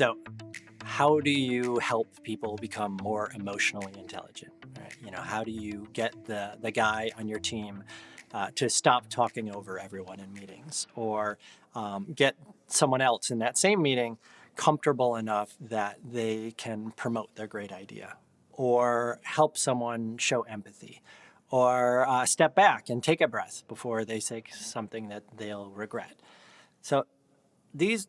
So, how do you help people become more emotionally intelligent? Right? How do you get the guy on your team to stop talking over everyone in meetings, or get someone else in that same meeting comfortable enough that they can promote their great idea, or help someone show empathy, or step back and take a breath before they say something that they'll regret. So there's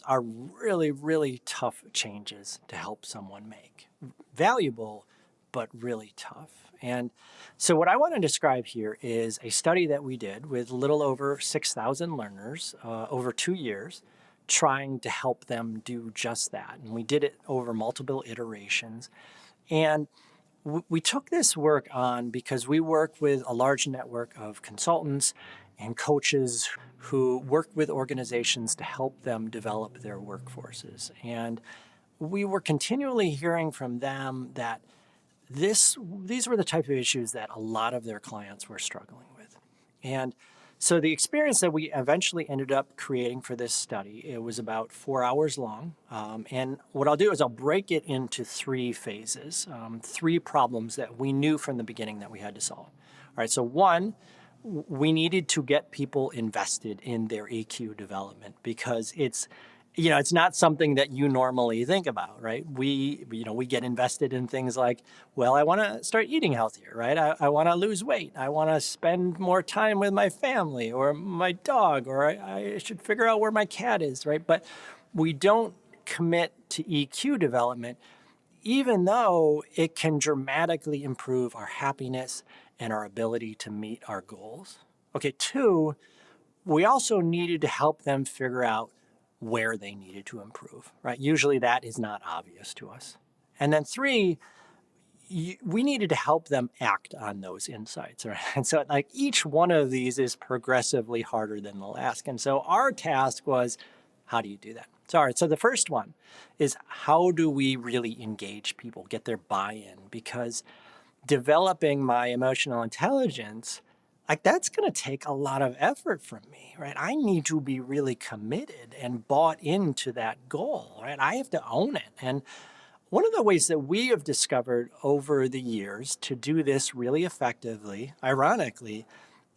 are really, really tough changes to help someone make. Valuable, but really tough. And so what I want to describe here is a study that we did with a little over 6,000 learners over 2 years, trying to help them do just that. And we did it over multiple iterations. And we took this work on because we work with a large network of consultants and coaches who work with organizations to help them develop their workforces. And we were continually hearing from them that these were the type of issues that a lot of their clients were struggling with. And so the experience that we eventually ended up creating for this study, it was about 4 hours long. And what I'll do is I'll break it into three phases, three problems that we knew from the beginning that we had to solve. All right, so one, we needed to get people invested in their EQ development because it's not something that you normally think about, right? We get invested in things like, well, I want to start eating healthier, right? I want to lose weight. I want to spend more time with my family or my dog, or I should figure out where my cat is, right? But we don't commit to EQ development, even though it can dramatically improve our happiness and our ability to meet our goals. Okay, two, we also needed to help them figure out where they needed to improve, right? Usually that is not obvious to us. And then three, we needed to help them act on those insights, right? And so like each one of these is progressively harder than the last. And so our task was, how do you do that? So, all right, so the first one is, how do we really engage people, get their buy-in? Because developing my emotional intelligence, like that's going to take a lot of effort from me, right? I need to be really committed and bought into that goal, right? I have to own it. And one of the ways that we have discovered over the years to do this really effectively, ironically,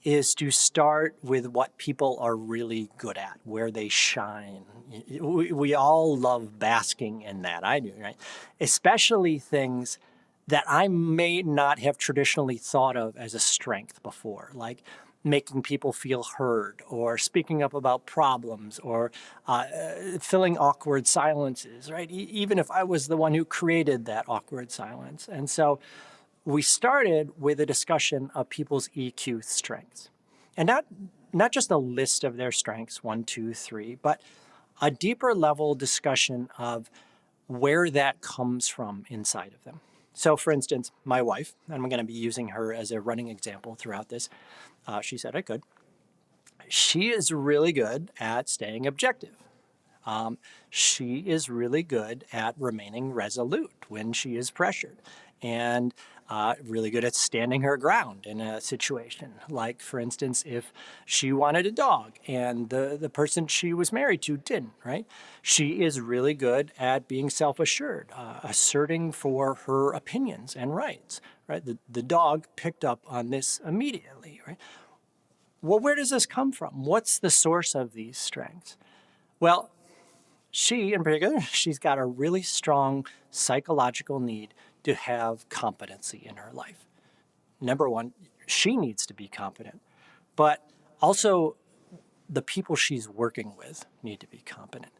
is to start with what people are really good at, where they shine. We all love basking in that. I do, right? Especially things that I may not have traditionally thought of as a strength before, like making people feel heard, or speaking up about problems, or filling awkward silences, right? Even if I was the one who created that awkward silence. And so we started with a discussion of people's EQ strengths. And not just a list of their strengths, 1, 2, 3, but a deeper level discussion of where that comes from inside of them. So for instance, my wife, and I'm going to be using her as a running example throughout this, she said I could. She is really good at staying objective. She is really good at remaining resolute when she is pressured, and really good at standing her ground in a situation. Like, for instance, if she wanted a dog and the person she was married to didn't, right? She is really good at being self-assured, asserting for her opinions and rights, right? The dog picked up on this immediately, right? Well, where does this come from? What's the source of these strengths? Well, she, in particular, she's got a really strong psychological need to have competency in her life. Number one, she needs to be competent, but also the people she's working with need to be competent.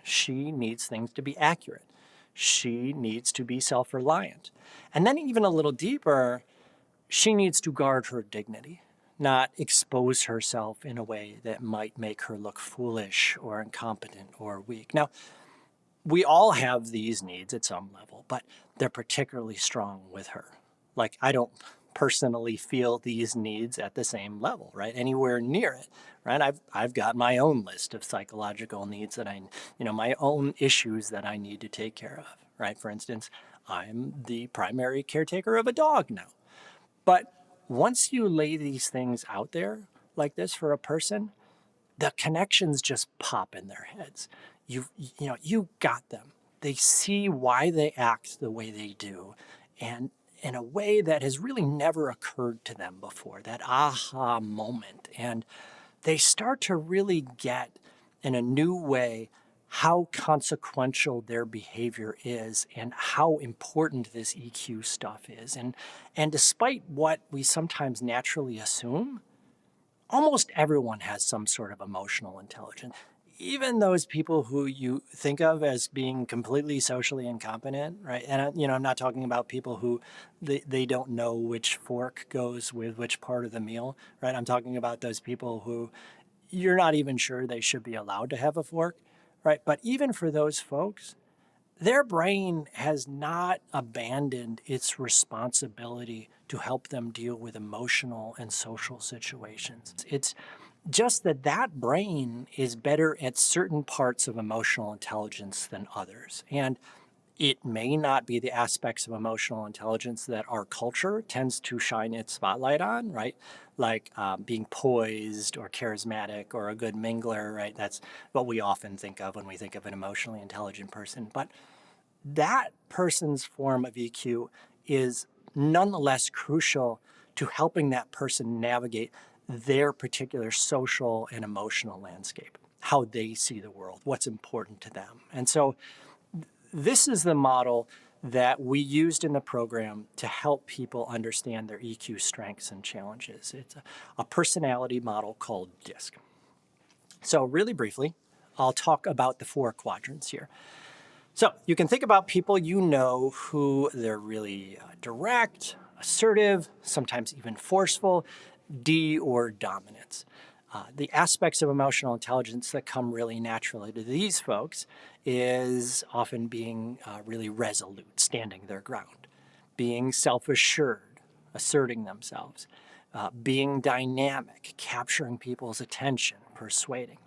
She needs things to be accurate. She needs to be self-reliant. And then even a little deeper, she needs to guard her dignity, not expose herself in a way that might make her look foolish or incompetent or weak. Now, we all have these needs at some level, but they're particularly strong with her. Like, I don't personally feel these needs at the same level, right? Anywhere near it, right? I've got my own list of psychological needs that my own issues that I need to take care of, right? For instance, I'm the primary caretaker of a dog now. But once you lay these things out there like this for a person, the connections just pop in their heads. you got them. They see why they act the way they do, and in a way that has really never occurred to them before, that aha moment. And they start to really get in a new way how consequential their behavior is and how important this EQ stuff is. And despite what we sometimes naturally assume, almost everyone has some sort of emotional intelligence. Even those people who you think of as being completely socially incompetent, right? And I'm not talking about people who they don't know which fork goes with which part of the meal, right? I'm talking about those people who you're not even sure they should be allowed to have a fork, right? But even for those folks, their brain has not abandoned its responsibility to help them deal with emotional and social situations. It's just that brain is better at certain parts of emotional intelligence than others. And it may not be the aspects of emotional intelligence that our culture tends to shine its spotlight on, right? Like being poised or charismatic or a good mingler, right? That's what we often think of when we think of an emotionally intelligent person. But that person's form of EQ is nonetheless crucial to helping that person navigate their particular social and emotional landscape, how they see the world, what's important to them. And so this is the model that we used in the program to help people understand their EQ strengths and challenges. It's a personality model called DiSC. So really briefly, I'll talk about the 4 quadrants here. So you can think about people who they're really direct, assertive, sometimes even forceful, D or dominance. The aspects of emotional intelligence that come really naturally to these folks is often being really resolute, standing their ground, being self-assured, asserting themselves, being dynamic, capturing people's attention, persuading.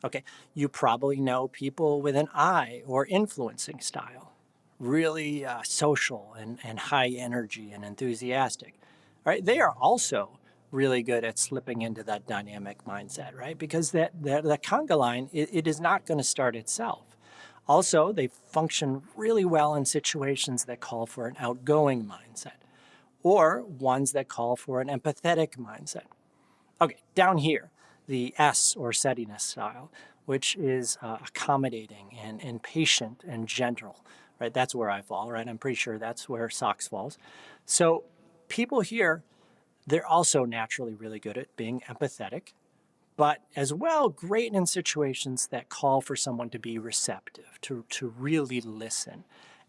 Okay, you probably know people with an I or influencing style, really social and high energy and enthusiastic. Right? They are also really good at slipping into that dynamic mindset, right? Because that conga line, it is not going to start itself. Also, they function really well in situations that call for an outgoing mindset or ones that call for an empathetic mindset. Okay, down here, the S or settiness style, which is accommodating and patient and gentle, right? That's where I fall, right? I'm pretty sure that's where Socks falls. So people here, they're also naturally really good at being empathetic, but as well, great in situations that call for someone to be receptive, to really listen.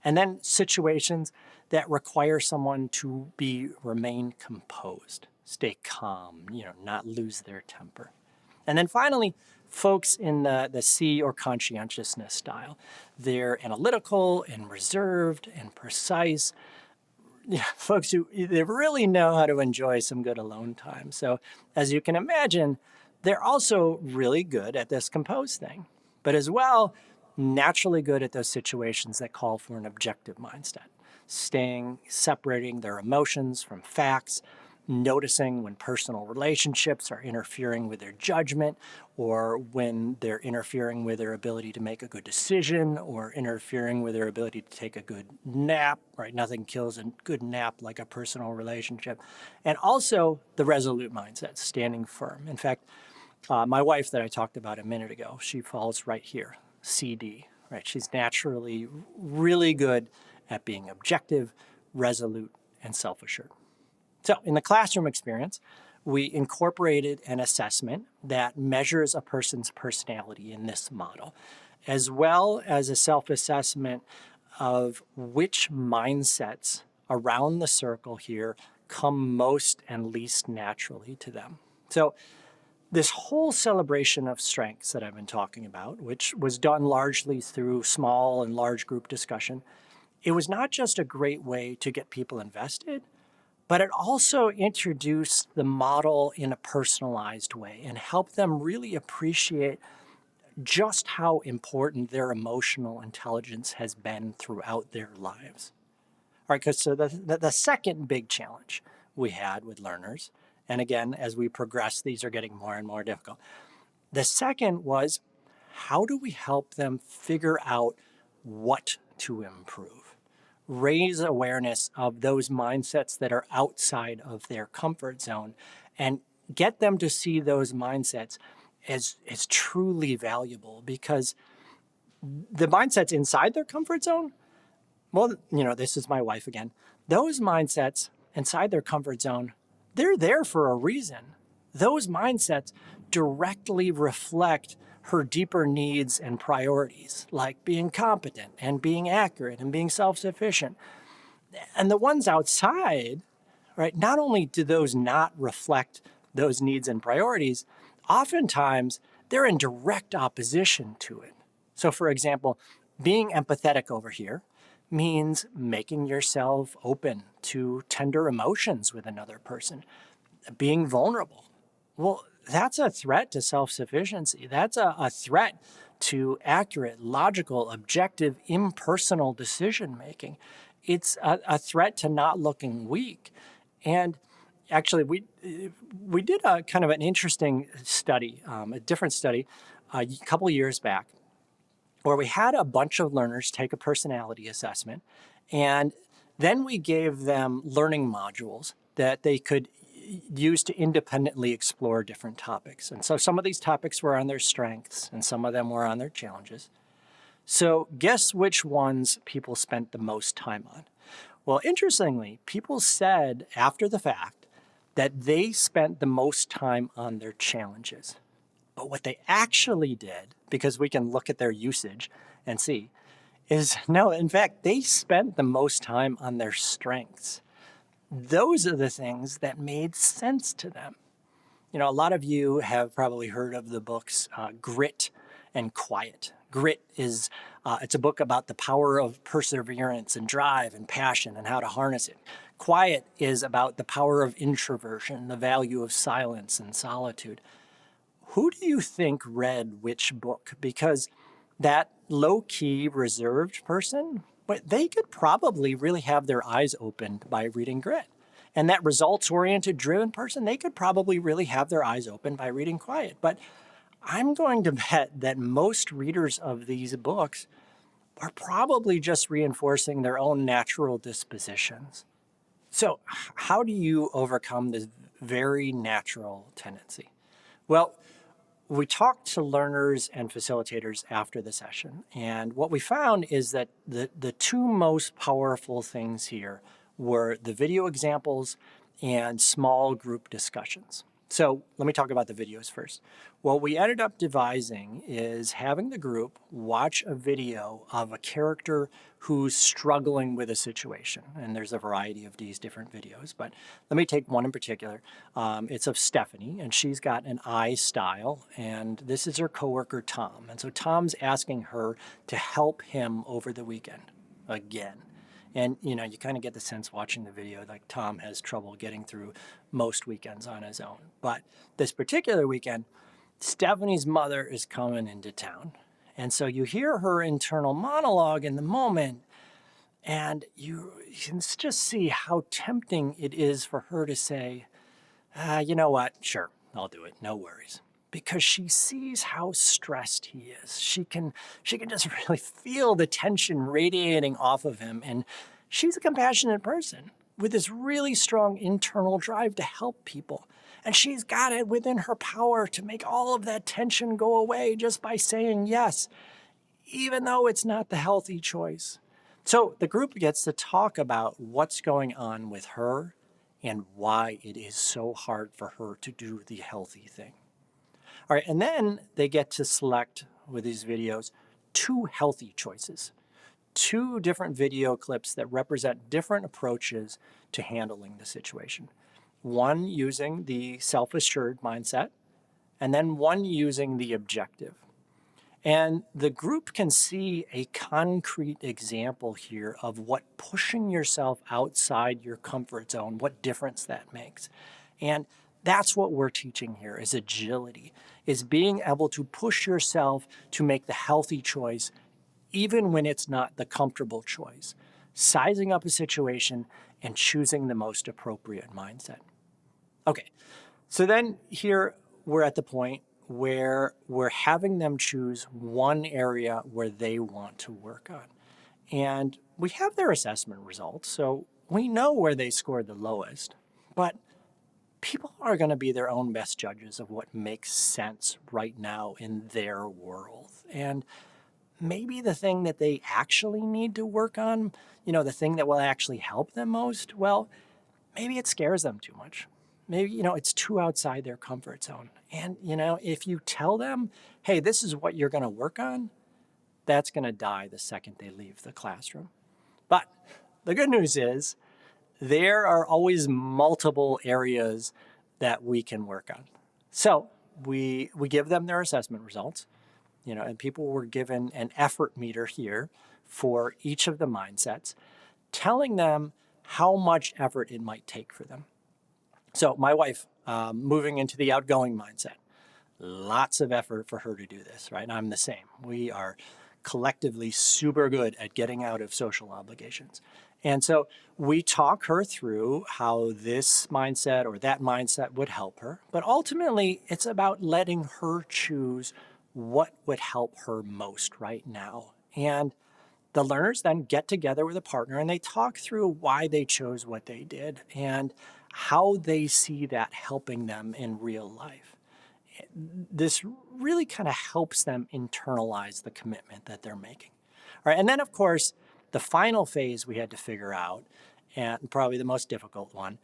And then situations that require someone to remain composed, stay calm, not lose their temper. And then finally, folks in the C or conscientiousness style. They're analytical and reserved and precise. Yeah, folks who they really know how to enjoy some good alone time. So as you can imagine, they're also really good at this composed thing, but as well, naturally good at those situations that call for an objective mindset, separating their emotions from facts, noticing when personal relationships are interfering with their judgment or when they're interfering with their ability to make a good decision or interfering with their ability to take a good nap, right? Nothing kills a good nap like a personal relationship. And also the resolute mindset, standing firm. In fact, my wife that I talked about a minute ago, she falls right here, CD, right? She's naturally really good at being objective, resolute, and self-assured. So in the classroom experience, we incorporated an assessment that measures a person's personality in this model, as well as a self-assessment of which mindsets around the circle here come most and least naturally to them. So this whole celebration of strengths that I've been talking about, which was done largely through small and large group discussion, it was not just a great way to get people invested, but it also introduced the model in a personalized way and helped them really appreciate just how important their emotional intelligence has been throughout their lives. All right, because so the second big challenge we had with learners, and again, as we progress, these are getting more and more difficult. The second was, how do we help them figure out what to improve? Raise awareness of those mindsets that are outside of their comfort zone and get them to see those mindsets as truly valuable, because the mindsets inside their comfort zone, well, this is my wife again. Those mindsets inside their comfort zone, they're there for a reason. Those mindsets directly reflect her deeper needs and priorities, like being competent and being accurate and being self-sufficient. And the ones outside, right, not only do those not reflect those needs and priorities, oftentimes they're in direct opposition to it. So, for example, being empathetic over here means making yourself open to tender emotions with another person, being vulnerable. Well, that's a threat to self-sufficiency. That's a threat to accurate, logical, objective, impersonal decision-making. It's a threat to not looking weak. And actually, we did a kind of an interesting study, a different study, a couple years back, where we had a bunch of learners take a personality assessment, and then we gave them learning modules that they could use to independently explore different topics. And so some of these topics were on their strengths, and some of them were on their challenges. So guess which ones people spent the most time on? Well, interestingly, people said after the fact that they spent the most time on their challenges. But what they actually did, because we can look at their usage and see, is no, in fact, they spent the most time on their strengths. Those are the things that made sense to them. A lot of you have probably heard of the books Grit and Quiet. Grit is, it's a book about the power of perseverance and drive and passion and how to harness it. Quiet is about the power of introversion, the value of silence and solitude. Who do you think read which book? Because that low-key, reserved person, but they could probably really have their eyes opened by reading Grit. And that results-oriented, driven person, they could probably really have their eyes opened by reading Quiet. But I'm going to bet that most readers of these books are probably just reinforcing their own natural dispositions. So how do you overcome this very natural tendency? Well, we talked to learners and facilitators after the session, and what we found is that the two most powerful things here were the video examples and small group discussions. So let me talk about the videos first. What we ended up devising is having the group watch a video of a character who's struggling with a situation. And there's a variety of these different videos, but let me take one in particular. It's of Stephanie, and she's got an I style, and this is her coworker, Tom. And so Tom's asking her to help him over the weekend again. And, you kind of get the sense watching the video, like Tom has trouble getting through most weekends on his own. But this particular weekend, Stephanie's mother is coming into town. And so you hear her internal monologue in the moment, and you can just see how tempting it is for her to say, you know what, sure, I'll do it, no worries. Because she sees how stressed he is. She can just really feel the tension radiating off of him. And she's a compassionate person with this really strong internal drive to help people. And she's got it within her power to make all of that tension go away just by saying yes, even though it's not the healthy choice. So the group gets to talk about what's going on with her and why it is so hard for her to do the healthy thing. All right, and then they get to select, with these videos, 2 healthy choices, 2 different video clips that represent different approaches to handling the situation. One using the self-assured mindset, and then one using the objective. And the group can see a concrete example here of what pushing yourself outside your comfort zone, what difference that makes. And that's what we're teaching here, is agility, is being able to push yourself to make the healthy choice, even when it's not the comfortable choice, sizing up a situation and choosing the most appropriate mindset. Okay, so then here we're at the point where we're having them choose one area where they want to work on. And we have their assessment results, so we know where they scored the lowest. But people are going to be their own best judges of what makes sense right now in their world. And maybe the thing that they actually need to work on, the thing that will actually help them most, well, maybe it scares them too much. Maybe, it's too outside their comfort zone. And, if you tell them, hey, this is what you're going to work on, that's going to die the second they leave the classroom. But the good news is there are always multiple areas that we can work on. So we give them their assessment results, and people were given an effort meter here for each of the mindsets, telling them how much effort it might take for them. So my wife, moving into the outgoing mindset, lots of effort for her to do this, right? And I'm the same. We are collectively super good at getting out of social obligations. And so we talk her through how this mindset or that mindset would help her. But ultimately, it's about letting her choose what would help her most right now. And the learners then get together with a partner and they talk through why they chose what they did and how they see that helping them in real life. This really kind of helps them internalize the commitment that they're making. All right, and then of course, the final phase we had to figure out, and probably the most difficult one,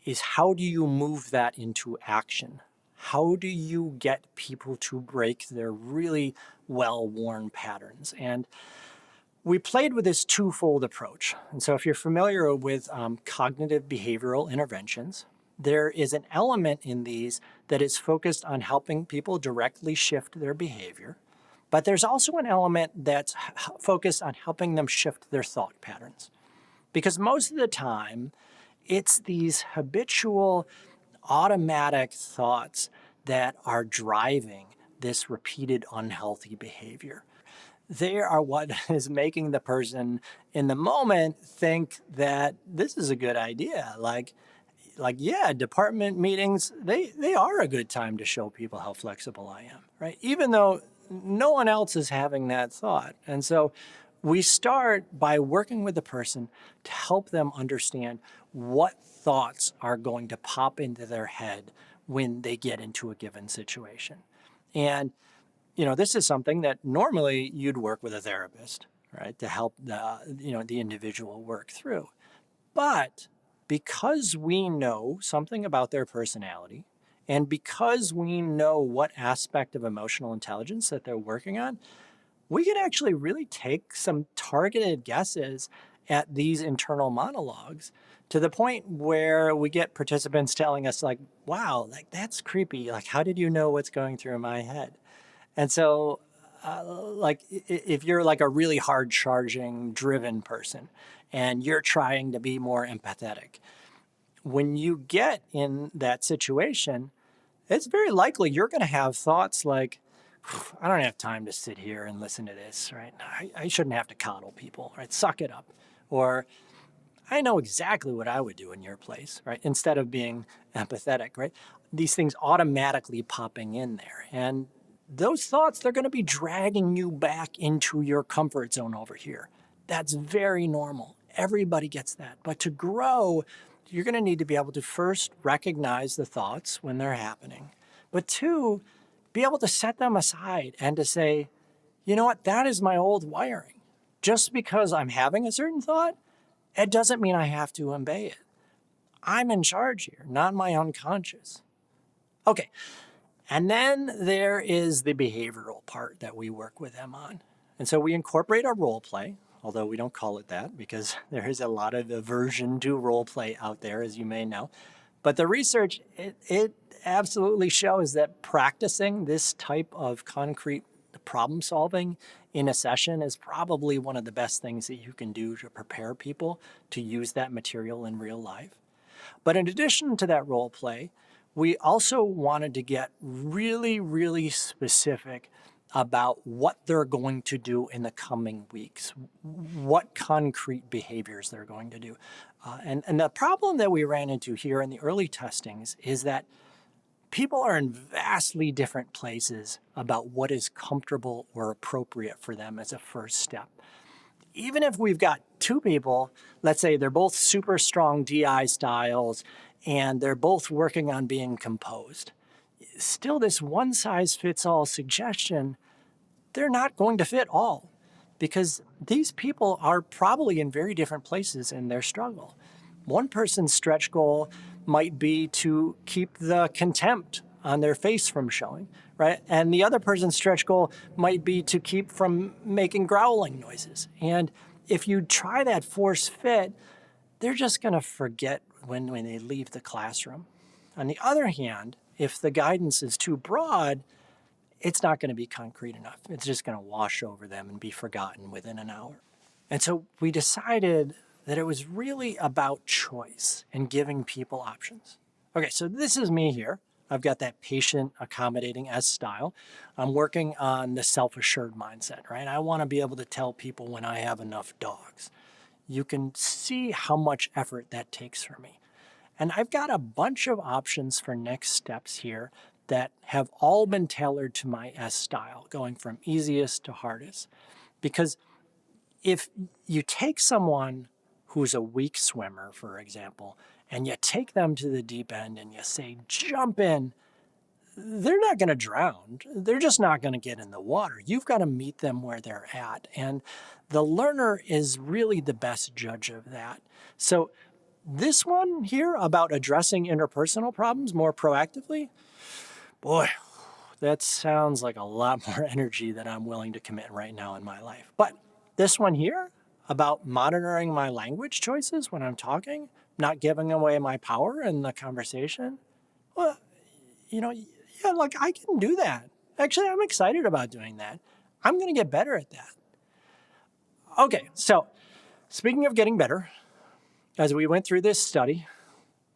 is how do you move that into action? How do you get people to break their really well-worn patterns? And we played with this twofold approach. And so if you're familiar with cognitive behavioral interventions, there is an element in these that is focused on helping people directly shift their behavior. But there's also an element that's focused on helping them shift their thought patterns. Because most of the time, it's these habitual, automatic thoughts that are driving this repeated unhealthy behavior. They are what is making the person in the moment think that this is a good idea. Like yeah, department meetings, they are a good time to show people how flexible I am, right? Even though no one else is having that thought. And so we start by working with the person to help them understand what thoughts are going to pop into their head when they get into a given situation. And, this is something that normally you'd work with a therapist, right, to help the individual work through. But because we know something about their personality, and because we know what aspect of emotional intelligence that they're working on, we can actually really take some targeted guesses at these internal monologues to the point where we get participants telling us like, wow, like that's creepy. Like, how did you know what's going through my head? And so if you're like a really hard charging, driven person and you're trying to be more empathetic, when you get in that situation, it's very likely you're going to have thoughts like, I don't have time to sit here and listen to this, right? I shouldn't have to coddle people, right? Suck it up. Or I know exactly what I would do in your place, right? Instead of being empathetic, right? These things automatically popping in there. And those thoughts, they're going to be dragging you back into your comfort zone over here. That's very normal. Everybody gets that. But to grow, you're going to need to be able to first recognize the thoughts when they're happening. But two, be able to set them aside and to say, you know what, that is my old wiring. Just because I'm having a certain thought, it doesn't mean I have to obey it. I'm in charge here, not my unconscious. Okay, and then there is the behavioral part that we work with them on. And so we incorporate our role play, although we don't call it that because there is a lot of aversion to role play out there, as you may know. But the research, it absolutely shows that practicing this type of concrete problem solving in a session is probably one of the best things that you can do to prepare people to use that material in real life. But in addition to that role play, we also wanted to get really, really specific about what they're going to do in the coming weeks, what concrete behaviors they're going to do. And the problem that we ran into here in the early testings is that people are in vastly different places about what is comfortable or appropriate for them as a first step. Even if we've got two people, let's say they're both super strong DI styles and they're both working on being composed, still this one size fits all suggestion, they're not going to fit all because these people are probably in very different places in their struggle. One person's stretch goal might be to keep the contempt on their face from showing, right? And the other person's stretch goal might be to keep from making growling noises. And if you try that force fit, they're just going to forget when they leave the classroom. On the other hand, if the guidance is too broad, it's not going to be concrete enough. It's just going to wash over them and be forgotten within an hour. And so we decided that it was really about choice and giving people options. Okay, so this is me here. I've got that patient, accommodating S style. I'm working on the self-assured mindset, right? I want to be able to tell people when I have enough dogs. You can see how much effort that takes for me. And I've got a bunch of options for next steps here that have all been tailored to my S style, going from easiest to hardest. Because if you take someone who's a weak swimmer, for example, and you take them to the deep end and you say, jump in, they're not going to drown. They're just not going to get in the water. You've got to meet them where they're at. And the learner is really the best judge of that. So this one here about addressing interpersonal problems more proactively, boy, that sounds like a lot more energy than I'm willing to commit right now in my life. But this one here about monitoring my language choices when I'm talking, not giving away my power in the conversation, well, yeah, like I can do that. Actually, I'm excited about doing that. I'm going to get better at that. Okay, so speaking of getting better, as we went through this study,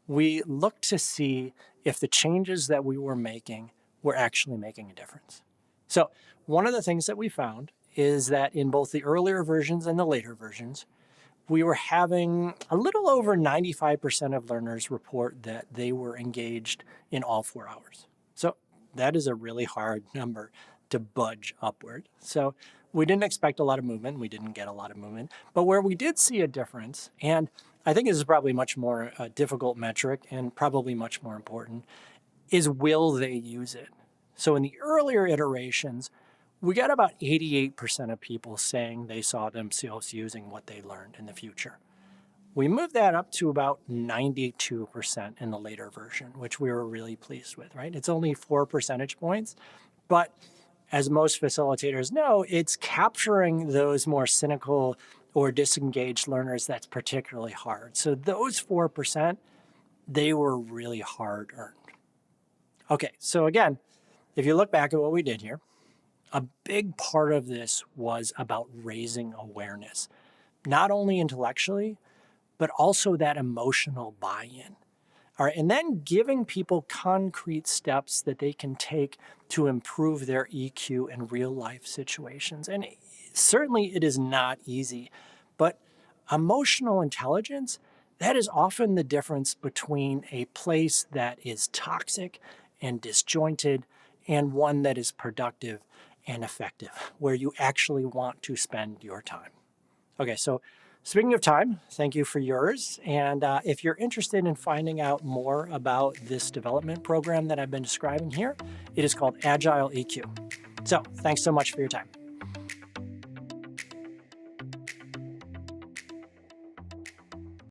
we looked to see if the changes that we were making were actually making a difference. So one of the things that we found is that in both the earlier versions and the later versions, we were having a little over 95% of learners report that they were engaged in all 4 hours. So that is a really hard number to budge upward. So we didn't expect a lot of movement. We didn't get a lot of movement. But where we did see a difference, and I think this is probably much more a difficult metric and probably much more important, is will they use it? So in the earlier iterations, we got about 88% of people saying they saw themselves using what they learned in the future. We moved that up to about 92% in the later version, which we were really pleased with, right? It's only 4 percentage points, but as most facilitators know, it's capturing those more cynical or disengaged learners that's particularly hard. So those 4%, they were really hard earned. Okay, so again, if you look back at what we did here, a big part of this was about raising awareness, not only intellectually, but also that emotional buy-in. All right, and then giving people concrete steps that they can take to improve their EQ in real life situations. And certainly it is not easy, but emotional intelligence, that is often the difference between a place that is toxic and disjointed and one that is productive and effective, where you actually want to spend your time. Okay, so speaking of time, thank you for yours. And if you're interested in finding out more about this development program that I've been describing here, it is called Agile EQ. So thanks so much for your time.